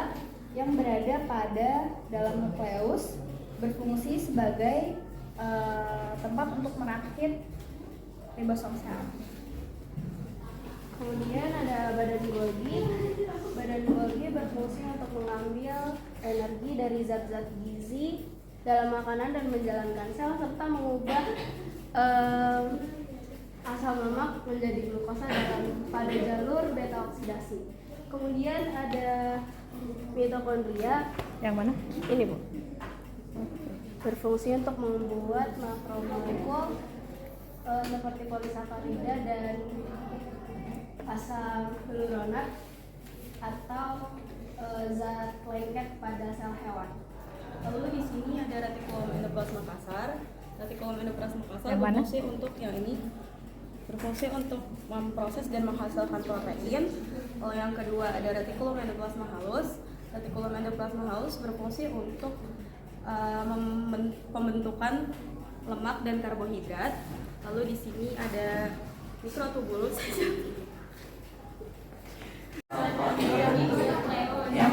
ribosoma yang berada pada dalam nukleus berfungsi sebagai tempat untuk merakit ribosom sel. Kemudian ada badan Golgi. Badan Golgi berfungsi untuk mengambil energi dari zat-zat gizi dalam makanan dan menjalankan sel serta mengubah asam lemak menjadi glukosa pada jalur beta oksidasi. Kemudian ada mitokondria. Yang mana? Ini, Bu. Berfungsi untuk membuat makromolekul seperti polisakarida dan asam hyaluronat atau zat lengket pada sel hewan. Lalu di sini ada retikulum endoplasma kasar. Retikulum endoplasma kasar Yang mana? berfungsi untuk yang ini, berfungsi untuk memproses dan menghasilkan protein. Lalu yang kedua ada retikulum endoplasma halus. Retikulum endoplasma halus berfungsi untuk pembentukan lemak dan karbohidrat. Lalu di sini ada mikrotubulus. Yang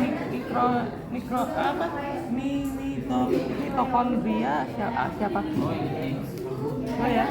mitokondria siapa? Oh ya.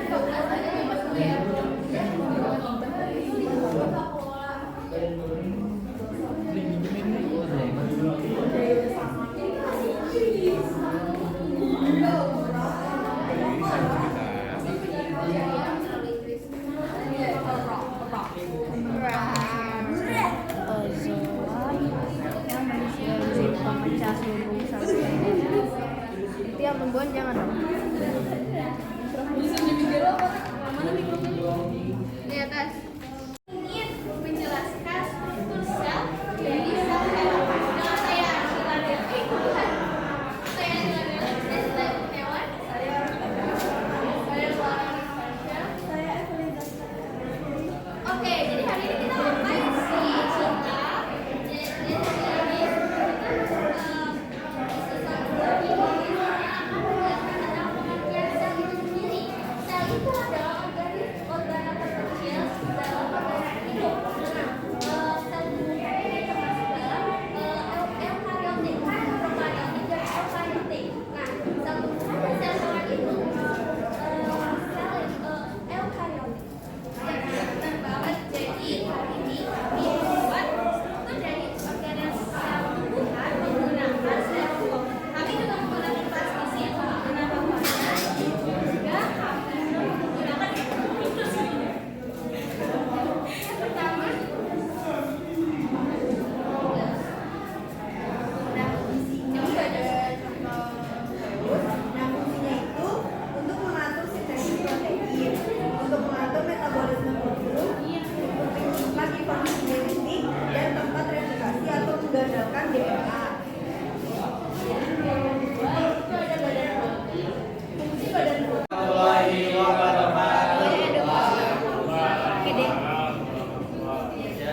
Pemecah selubung sel. Itu yang membuat jangan dong. Di atas. Ingin menjelaskan struktur sel dari sel hewan. Dengan saya Filadelfi, saya hewan. Oke, jadi hari ini kita ngapain sih, Cinta?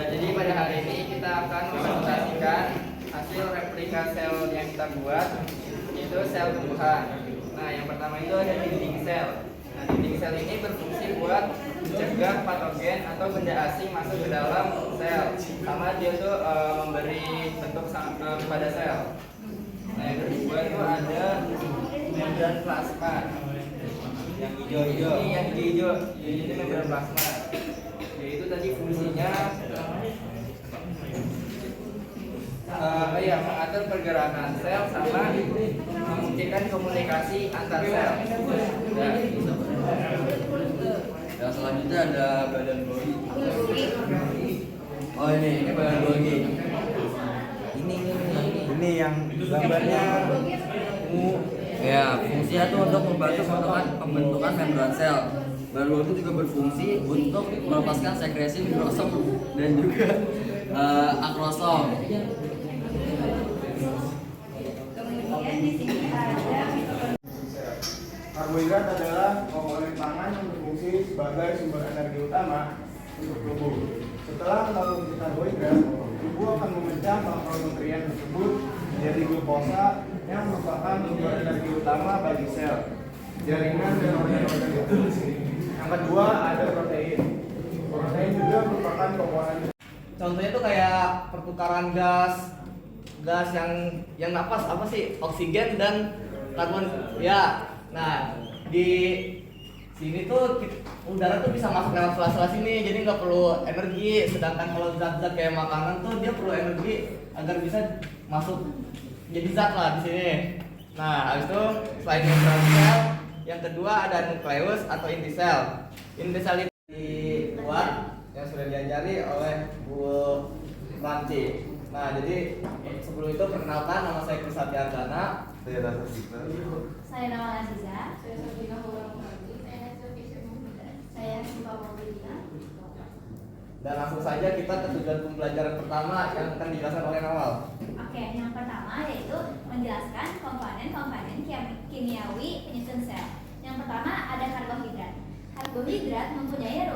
Jadi pada hari ini kita akan mempresentasikan hasil replika sel yang kita buat, yaitu sel tumbuhan. Nah, yang pertama itu ada dinding sel. Nah, dinding sel ini berfungsi buat mencegah patogen atau benda asing masuk ke dalam sel, sama dia tuh memberi bentuk pada sel. Nah, yang kedua itu ada membran plasma. Yang hijau-hijau. Ini yang hijau-hijau. Ini membran plasma. Yaitu tadi fungsinya mengatur pergerakan sel sama memungkinkan komunikasi antar sel. Yang selanjutnya ada badan Golgi. Oh ini badan Golgi. Ini yang gambarnya ya, fungsinya itu untuk membantu pembentukan membran sel. Badan Golgi itu juga berfungsi untuk melepaskan sekresi mikrosom dan juga akrosom. Kemudian di sini ada karbohidrat adalah komponen pangan yang berfungsi sebagai sumber energi utama untuk tubuh. Setelah mengkonsumsi karbohidrat, tubuh akan memecah makronutrien tersebut menjadi glukosa yang merupakan sumber energi utama bagi sel, jaringan dan organ-organ itu. Yang kedua ada protein. Protein juga merupakan komponen. Contohnya tuh kayak pertukaran gas gas yang napas apa sih? Oksigen dan karbon. Ya. Nah, di sini tuh udara tuh bisa masuk lewat sela-sela sini, jadi nggak perlu energi. Sedangkan kalau zat-zat kayak makanan tuh dia perlu energi agar bisa masuk jadi zat lah di sini. Nah, habis itu selain membran sel, yang kedua ada nukleus atau inti sel. Inti sel itu dibuat yang sudah diajari oleh Bu Ranci. Nah, jadi sebelum itu perkenalkan, nama saya Krisatiardana. Saya Rasa Citra. Saya nama Aziza. Saya Sabina Muhammad. Saya Siva Maulidina. Dan langsung saja kita ke tujuan pembelajaran pertama yang akan dijelaskan oleh Nawal. Oke, yang pertama yaitu menjelaskan komponen-komponen kimiawi penyusun sel. Yang pertama ada karbohidrat. Karbohidrat mempunyai